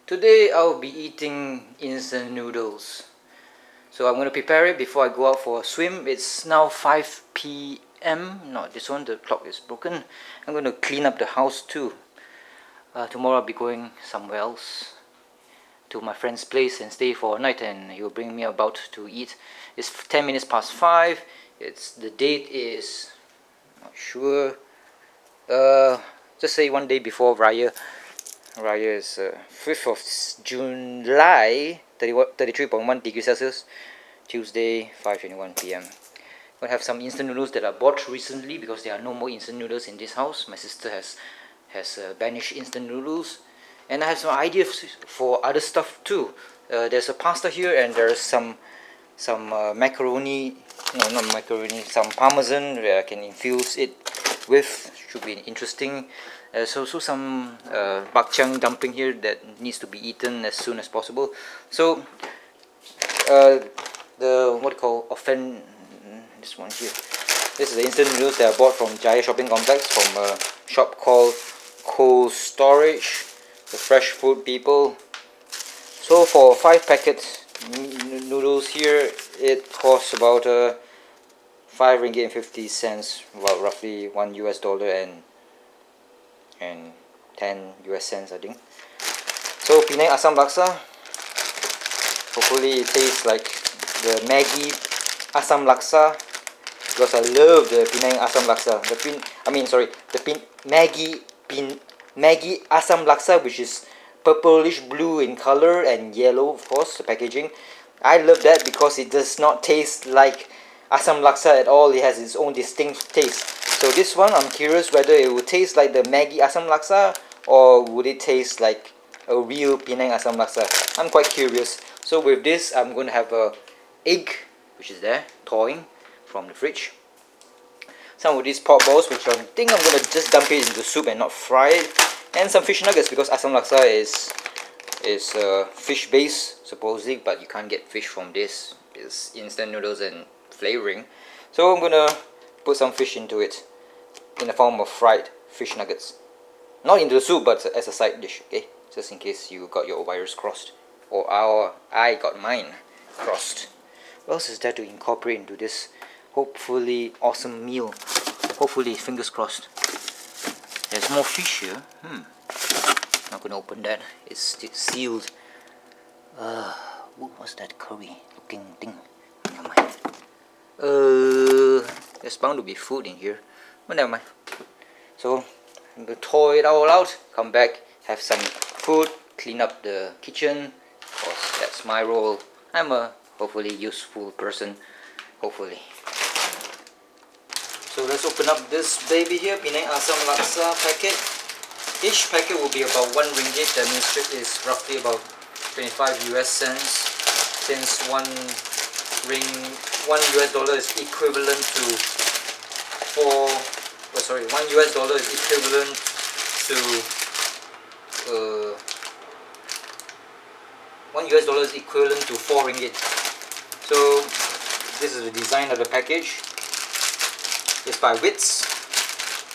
Today I'll be eating instant noodles. So I'm going to prepare it before I go out for a swim. It's now 5 p.m. No, this one, the clock is broken. I'm going to clean up the house too. Tomorrow I'll be going somewhere else, to my friend's place, and stay for a night, and he'll bring me about to eat. It's 10 minutes past 5. The date is not sure. Just say one day before Raya. Raya is 5th of July, 33.1 degrees Celsius, Tuesday, 5:21 p.m. I'm gonna have some instant noodles that I bought recently because there are no more instant noodles in this house. My sister has banished instant noodles, and I have some ideas for other stuff too. There's a pasta here, and there's some macaroni. No, not macaroni. Some parmesan where I can infuse it with. Should be interesting. There's also some bak chang dumpling here that needs to be eaten as soon as possible. So the what do you call this one here. This is the instant noodles that I bought from Jaya Shopping Complex from a shop called Cold Storage, the fresh food people. So for 5 packets noodles here, it costs about $5.50, well, roughly $1 and 10 US cents, I think. So Penang Asam Laksa, hopefully it tastes like the Maggi Asam Laksa, because I love the Penang Asam Laksa. The Maggi Asam Laksa, which is purplish blue in color and yellow, of course, the packaging. I love that because it does not taste like Asam Laksa at all. It has its own distinct taste. So this one, I'm curious whether it would taste like the Maggi Asam Laksa, or would it taste like a real Penang Asam Laksa. I'm quite curious. So with this, I'm going to have a egg, which is there, thawing from the fridge. Some of these pork balls, which I think I'm going to just dump it into soup and not fry it. And some fish nuggets, because Asam Laksa is fish based supposedly, but you can't get fish from this. It's instant noodles and flavoring. So I'm gonna put some fish into it in the form of fried fish nuggets, not into the soup but as a side dish, okay, just in case you got your wires crossed, or I got mine crossed. What else is there to incorporate into this hopefully awesome meal? Hopefully, fingers crossed. There's more fish here. Not gonna open that, it's sealed. What was that curry looking thing? Never mind. There's bound to be food in here, but never mind. So I'm gonna thaw it all out, come back, have some food, clean up the kitchen. Of course, that's my role. I'm a hopefully useful person, hopefully. So let's open up this baby here, Penang Asam Laksa packet. Each packet will be about 1 ringgit, that means it is roughly about 25 US cents, since $1 is equivalent to $1 is equivalent to $1 is equivalent to 4 ringgit. So this is the design of the package. It's by Wits.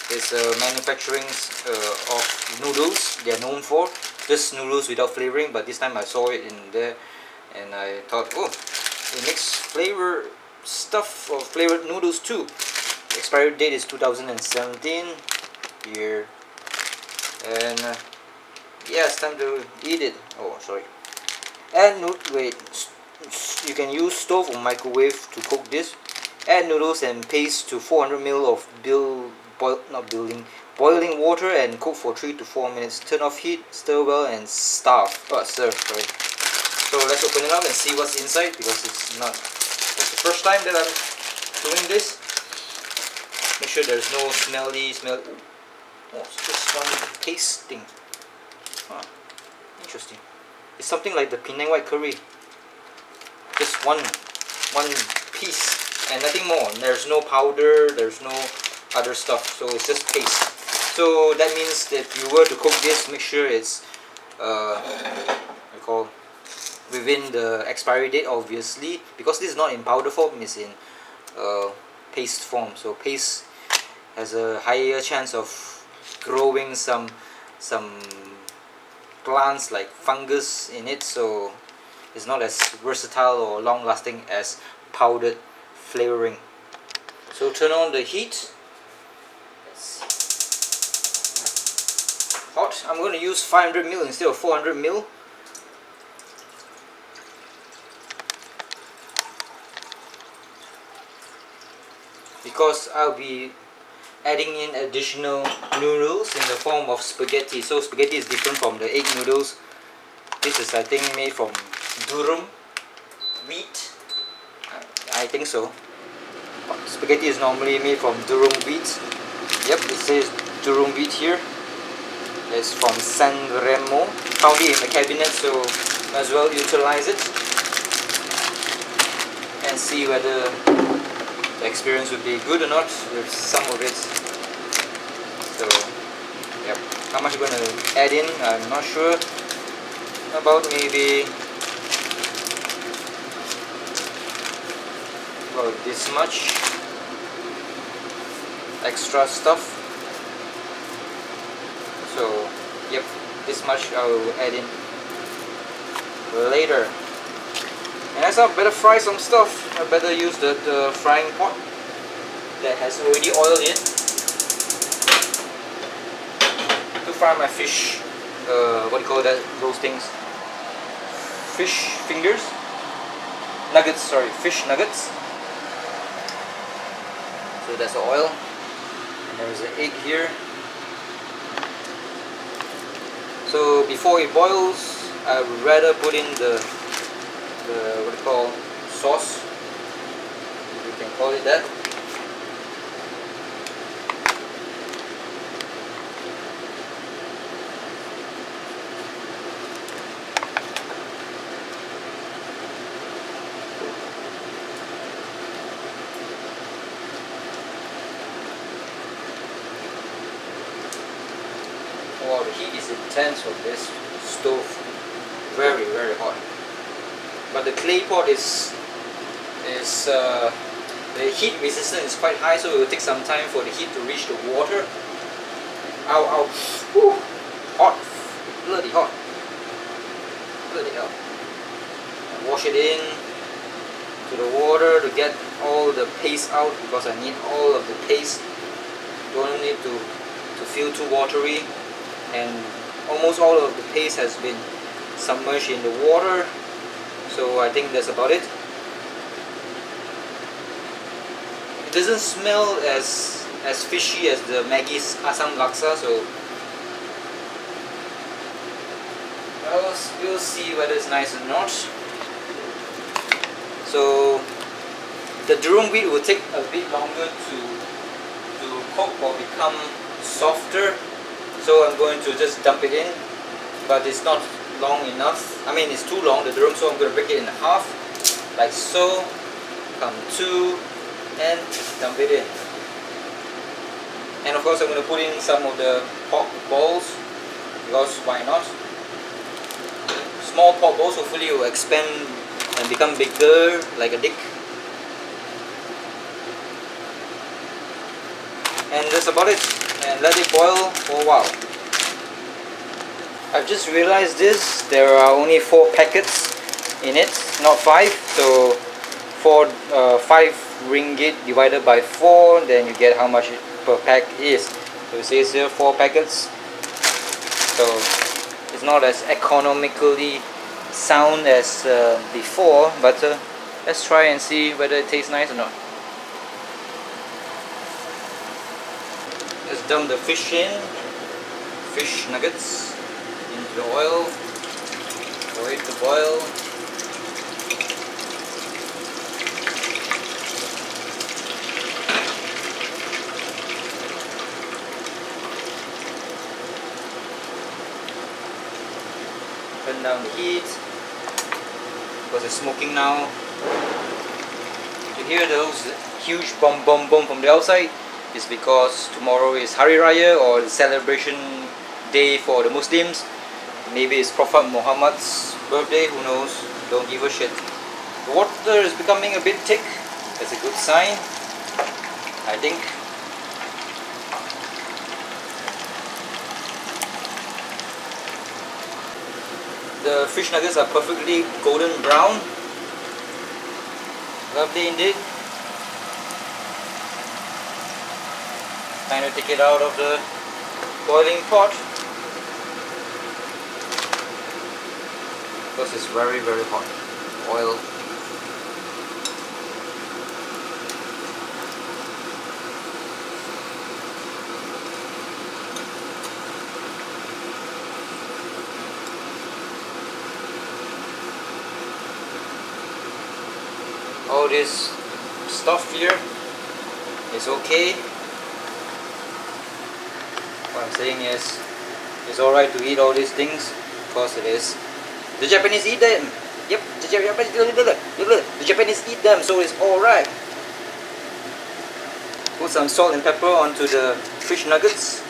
It's manufacturing of noodles. They are known for just noodles without flavoring, but this time I saw it in there and I thought, oh, it makes flavor stuff or flavored noodles too. The expiry date is 2017 here, and yeah, it's time to eat it. Oh, sorry. And you can use stove or microwave to cook this. Add noodles and paste to 400 ml of boiling water and cook for 3 to 4 minutes. Turn off heat, stir well, and serve. Sorry. So let's open it up and see what's inside, because it's the first time that I'm doing this. Make sure there's no smelly smell. Oh, it's just one tasting. Interesting. It's something like the Penang white curry. Just one piece and nothing more. There's no powder, there's no other stuff, so it's just paste. So that means that if you were to cook this, make sure it's within the expiry date, obviously, because this is not in powder form, it's in paste form. So paste has a higher chance of growing some plants like fungus in it, so it's not as versatile or long lasting as powdered flavoring. So turn on the heat. Hot. I'm going to use 500 ml instead of 400 ml. Because I'll be adding in additional noodles in the form of spaghetti. So spaghetti is different from the egg noodles. This is, I think, made from durum wheat. I think so. Spaghetti is normally made from durum wheat. Yep, it says durum wheat here. It's from San Remo. Found it in the cabinet, so might as well utilize it and see whether the experience would be good or not with some of it. So, yep. How much I'm going to add in, I'm not sure. About maybe about this much extra stuff. So, yep, this much I will add in later. And as I better fry some stuff, I better use the frying pot that has already oil in to fry my fish. What do you call that? Those things? Fish fingers? Nuggets, sorry, fish nuggets. So that's the oil. And there's an egg here. So before it boils, I would rather put in the what do you call, sauce, if you can call it that. Wow, the heat is intense on this stove. Very, very hot. But the clay pot is the heat resistance is quite high, so it will take some time for the heat to reach the water. Ow, ow. Whew. Hot. Bloody hot. Bloody hell. And wash it in to the water to get all the paste out, because I need all of the paste. Don't need to feel too watery. And almost all of the paste has been submerged in the water, so I think that's about it. It doesn't smell as fishy as the Maggie's Asam Laksa, so we'll see whether it's nice or not. So the durum wheat will take a bit longer to cook or become softer. So I'm going to just dump it in, but it's not long enough. I mean, it's too long, the durum, so I'm going to break it in half, like so. Come two, and dump it in. And of course I'm going to put in some of the pork balls, because why not? Small pork balls, hopefully it will expand and become bigger, like a dick. And that's about it. And let it boil for a while. I've just realized this, there are only 4 packets in it, not 5. So 5 ringgit divided by 4, then you get how much per pack is. So it says here 4 packets. So it's not as economically sound as before, but let's try and see whether it tastes nice or not. Let's dump the fish in, fish nuggets into the oil for it to boil. Turn down the heat because it's smoking now. You hear those huge bomb from the outside? Is because tomorrow is Hari Raya, or the celebration day for the Muslims. Maybe it's Prophet Muhammad's birthday, who knows, don't give a shit. The water is becoming a bit thick, that's a good sign, I think. The fish nuggets are perfectly golden brown. Lovely indeed. Time to take it out of the boiling pot because it's very hot. Oil. All this stuff here is okay. What I'm saying is, it's alright to eat all these things because it is. The Japanese eat them. Yep, the Japanese eat them, so it's alright. Put some salt and pepper onto the fish nuggets.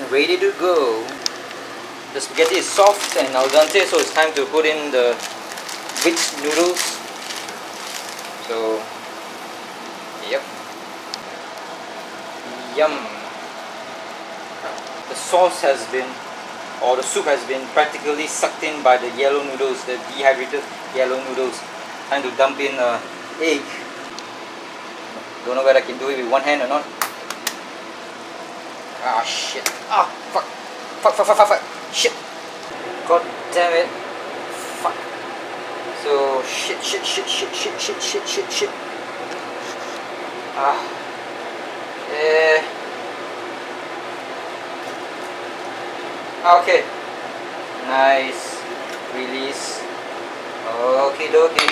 And ready to go. The spaghetti is soft and al dente, so it's time to put in the wheat noodles. So, yep. Yum. The sauce has been, or the soup has been practically sucked in by the yellow noodles, the dehydrated yellow noodles. Time to dump in an egg. Don't know whether I can do it with one hand or not. Ah shit. Ah fuck. Fuck. Shit. God damn it. Fuck. So shit. Ah. Okay. Nice. Release. Okie dokie.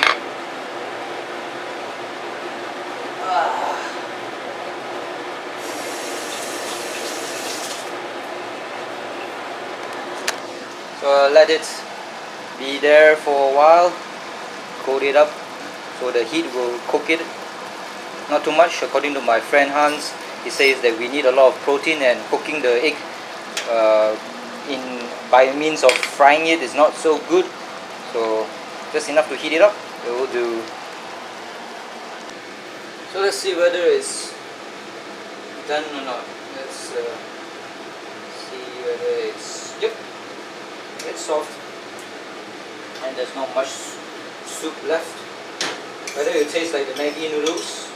So let it be there for a while, coat it up so the heat will cook it. Not too much, according to my friend Hans. He says that we need a lot of protein, and cooking the egg by means of frying it is not so good. So just enough to heat it up, it will do. So let's see whether it's done or not. Let's see whether it's, yep, it's soft and there's not much soup left. Whether it tastes like the Maggi noodles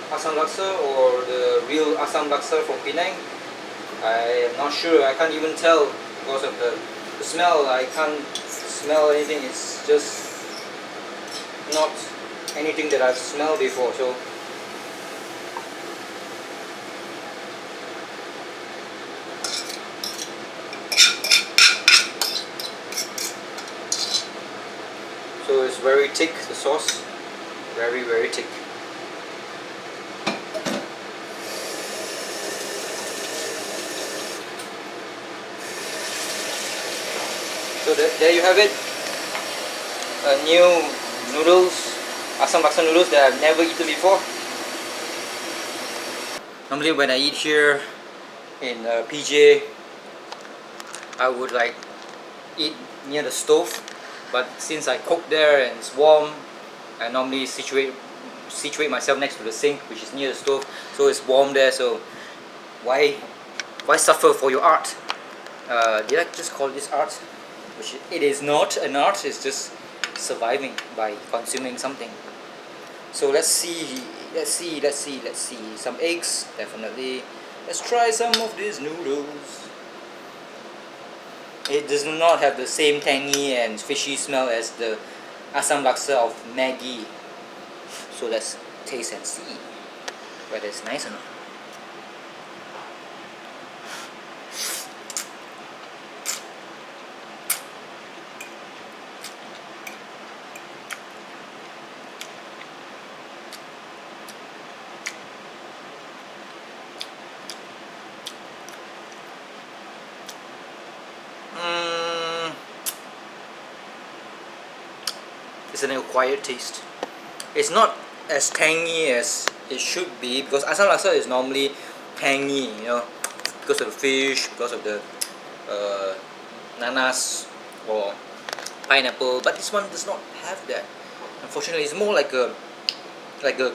Asam Laksa or the real Asam Laksa from Penang, I am not sure. I can't even tell because of the smell. I can't smell anything. It's just not anything that I've smelled before. So it's very thick, the sauce, very thick. So there you have it, a new noodles, Asam Laksa noodles that I've never eaten before. Normally when I eat here in PJ, I would like eat near the stove. But since I cook there and it's warm, I normally situate myself next to the sink, which is near the stove, so it's warm there. So why suffer for your art? Did I just call this art? Which it is not an art. It's just surviving by consuming something. So let's see. Some eggs, definitely. Let's try some of these noodles. It does not have the same tangy and fishy smell as the Asam Laksa of Maggi. So let's taste and see whether it's nice or not. It's an acquired taste. It's not as tangy as it should be, because Asam Laksa is normally tangy, you know, because of the fish, because of the nanas or pineapple. But this one does not have that. Unfortunately, it's more like a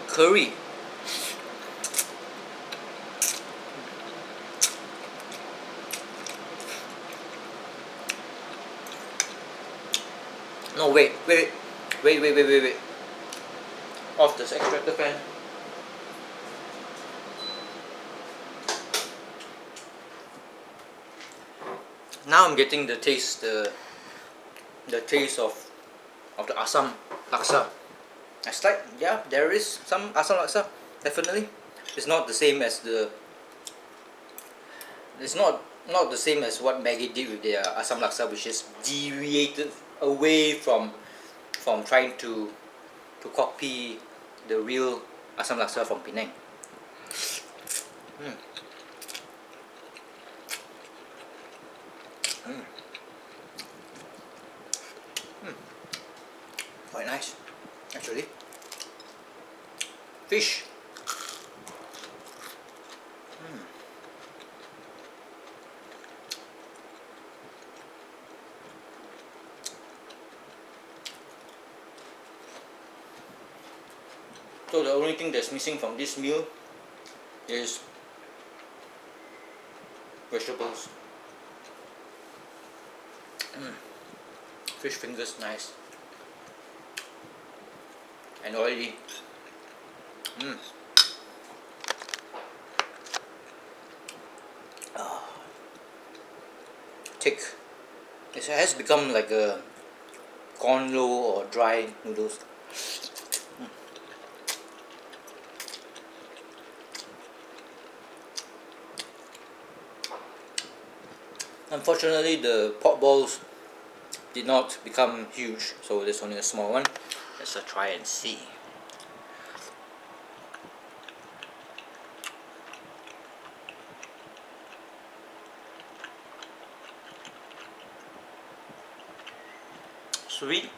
curry. No, wait. Off this extractor fan. Now I'm getting the taste, the taste of the Assam Laksa. It's like, yeah, there is some Assam Laksa, definitely. It's not the same as the. It's not the same as what Maggie did with their Assam Laksa, which is deviated away from trying to copy the real Assam Laksa from Penang. Mm. Mm. Mm. Quite nice, actually. Fish. Mm. So the only thing that's missing from this meal is vegetables. Mm. Fish fingers, nice and oily. Mm. Oh. Thick. It has become like a corn low or dry noodles. Mm. Unfortunately, the pork balls did not become huge, so there's only a small one. Let's try and see. Sweet,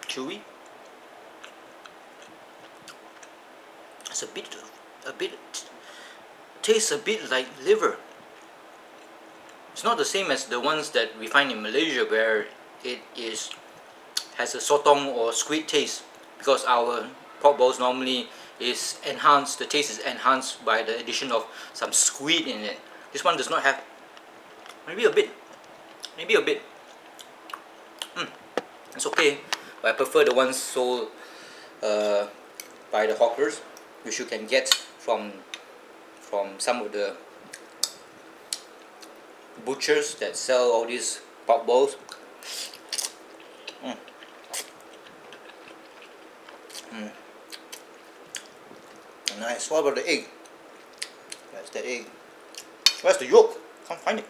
chewy. It's a bit tastes a bit like liver. It's not the same as the ones that we find in Malaysia, where it has a sotong or squid taste, because our pork balls normally is enhanced. The taste is enhanced by the addition of some squid in it. This one does not have. Maybe a bit. It's okay, but I prefer the ones sold by the hawkers, which you can get from some of the butchers that sell all these pork balls. Mm. Mm. Nice. What about the egg? Where's the egg? Where's the yolk? Can't find it.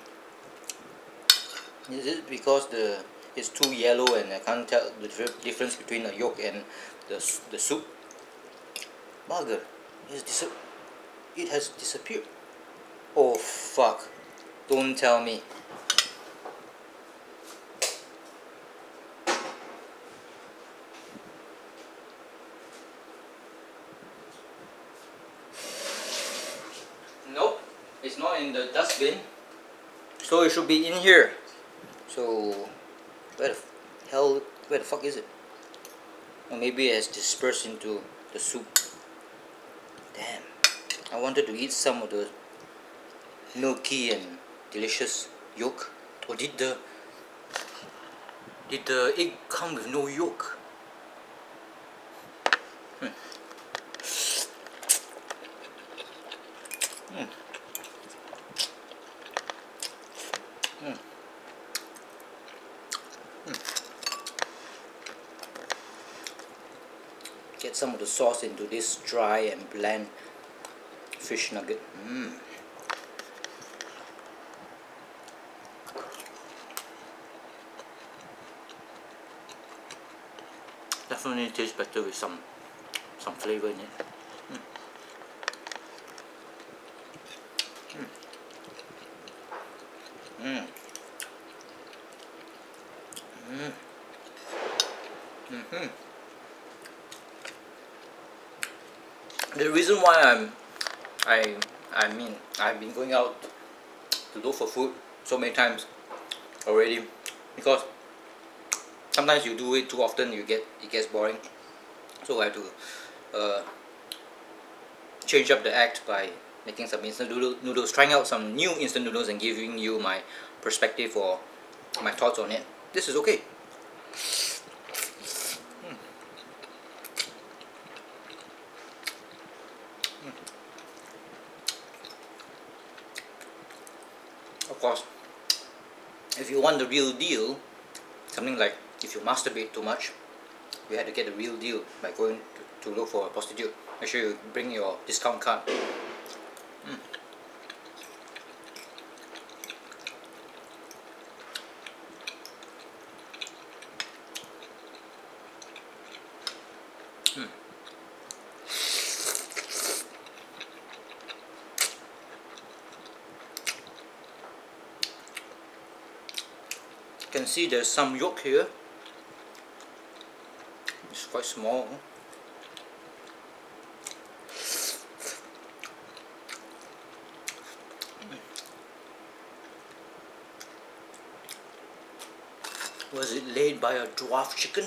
Is it because it's too yellow and I can't tell the difference between the yolk and the soup? Bugger. It has disappeared. Oh fuck. Don't tell me. Nope. It's not in the dustbin. So it should be in here. So where the fuck is it? Or maybe it has dispersed into the soup. Damn. I wanted to eat some of the milky and delicious yolk. Or did the egg come with no yolk? Hmm. Mm. Mm. Mm. Get some of the sauce into this dry and bland fish nugget. Mm. Definitely tastes better with some flavor in it. Mm. Mm. Mm. Mm-hmm. The reason why I've been going out to look for food so many times already, because sometimes you do it too often, it gets boring. So I have to change up the act by making some instant noodles, trying out some new instant noodles and giving you my perspective or my thoughts on it. This is okay. Of course, if you want the real deal, something like if you masturbate too much, you had to get the real deal by going to look for a prostitute. Make sure you bring your discount card. You can see there's some yolk here. It's quite small. Was it laid by a dwarf chicken?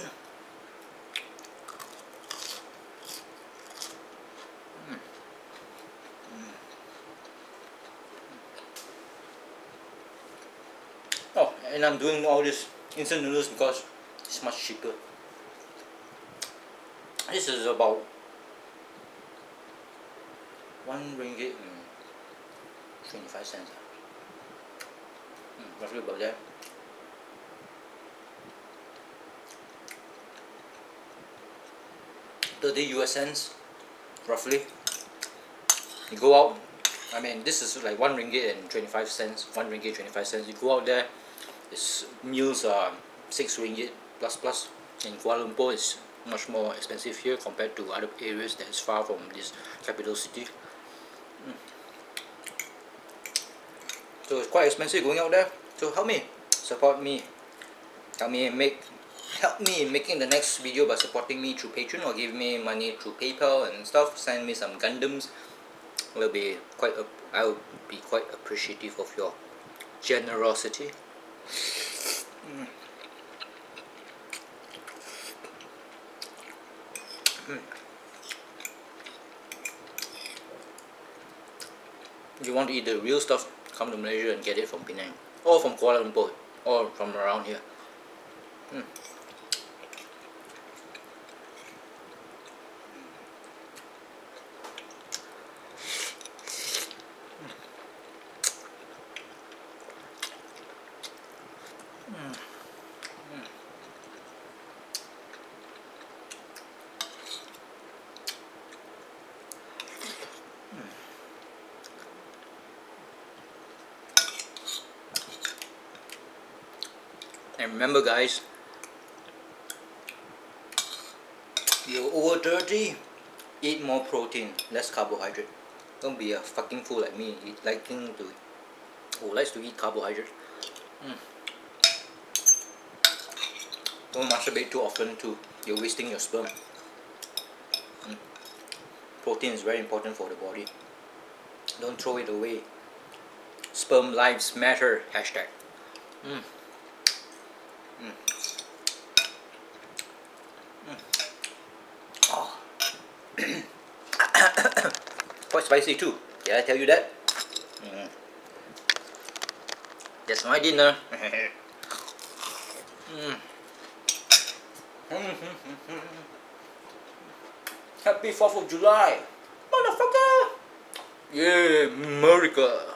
Oh, and I'm doing all this instant noodles because it's much cheaper. This is about 1 ringgit and 25 cents. Roughly about that. $30 US cents, roughly. You go out, I mean, this is like 1 ringgit and 25 cents. 1 ringgit 25 cents. You go out there, this meals are 6 ringgit plus. In Kuala Lumpur, it's much more expensive here compared to other areas that is far from this capital city. So it's quite expensive going out there. So help me, support me, help me in making the next video by supporting me through Patreon or give me money through PayPal and stuff. Send me some Gundams. I will be quite appreciative of your generosity. If you want to eat the real stuff, come to Malaysia and get it from Penang, or from Kuala Lumpur, or from around here. And remember guys, you're over 30, eat more protein, less carbohydrate. Don't be a fucking fool like me, who likes to eat carbohydrate. Don't masturbate too often too, you're wasting your sperm. Protein is very important for the body. Don't throw it away. Sperm lives matter, hashtag. Oh. Quite spicy too. Did I tell you that? That's my dinner. Happy 4th of July, motherfucker! Yeah, America.